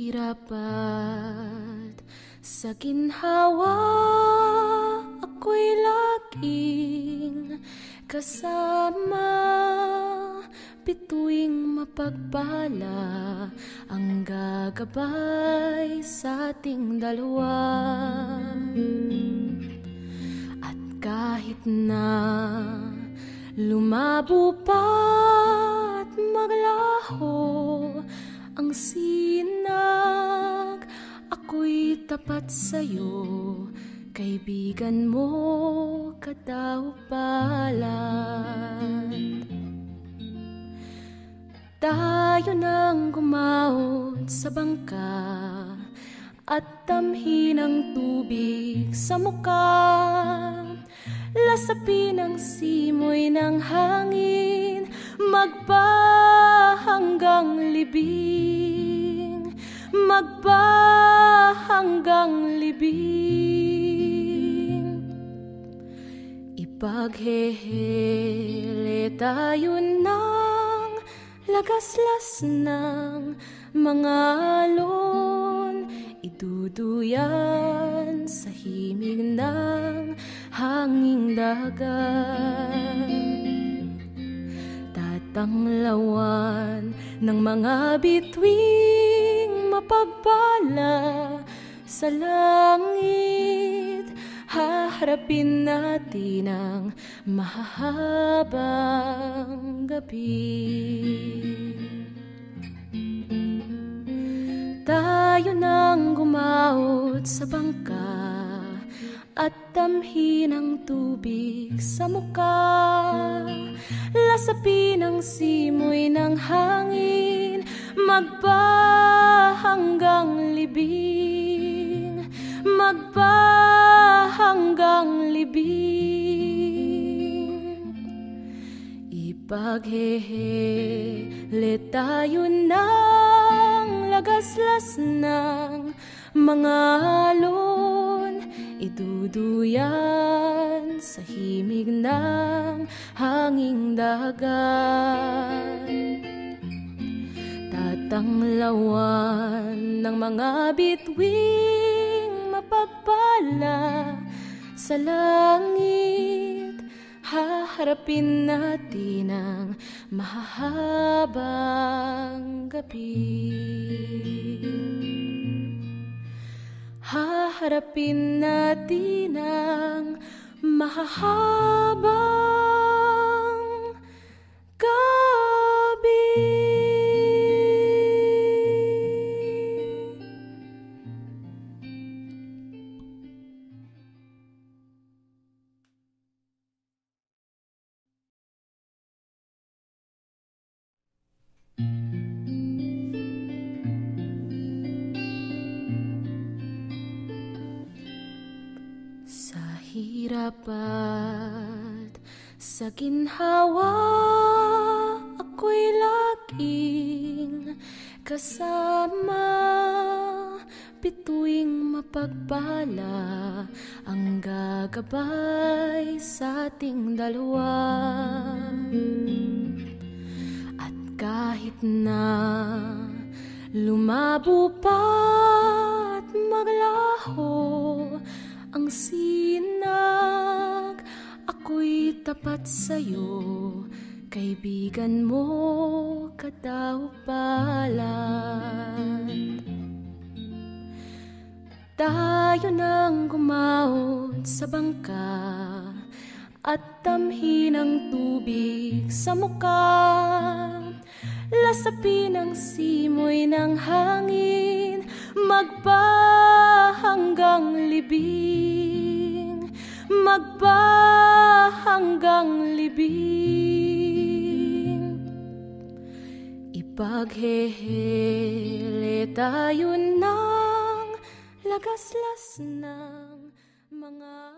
hirap at sa ginhawa, ako'y laging kasama. Bituing mapagpala ang gagabay sa ating dalawa. At kahit na lumabo pa't maglaho ang sinag, ako'y tapat sa'yo, kaibigan mo kadaupalan. Tayo nang gumahon sa bangka at tamhin ang tubig sa muka. Lasapin ang simoy ng hangin, magba hanggang libing, magba hanggang libing. Ipaghehele tayo ng lagaslas ng mga alon, iduduyan sa himig ng hanging dagat. Tatanglawan ng mga bituing mapagpala sa langit, haharapin natin ang mahahabang gabi. Tayo nang gumahon sa bangka at tamhin ang tubig sa muka. Lasapin ang simoy ng hangin, magba hanggang libing, magba hanggang libing. Ipaghehele tayo ng lagaslas ng mga alon, iduduyan sa himig ng hanging dagat. Tatanglawan ng mga bituing mapagpala sa langit, haharapin natin ang mahahabang gabi. Haharapin natin ang mahahabang gabi. Hirap at sa ginhawa, ako'y laging kasama. Bituing mapagpala ang gagabay sa ating dalawa. At kahit na lumabo pa't maglaho ang sinag, ako'y tapat sa'yo, kaibigan mo kadaupalan. Tayo nang gumahon sa bangka at tamhin ang tubig sa muka. Lasapin ang simoy ng hangin, magba hanggang libing, magba hanggang libing. Ipaghehele tayo ng lagaslas ng mga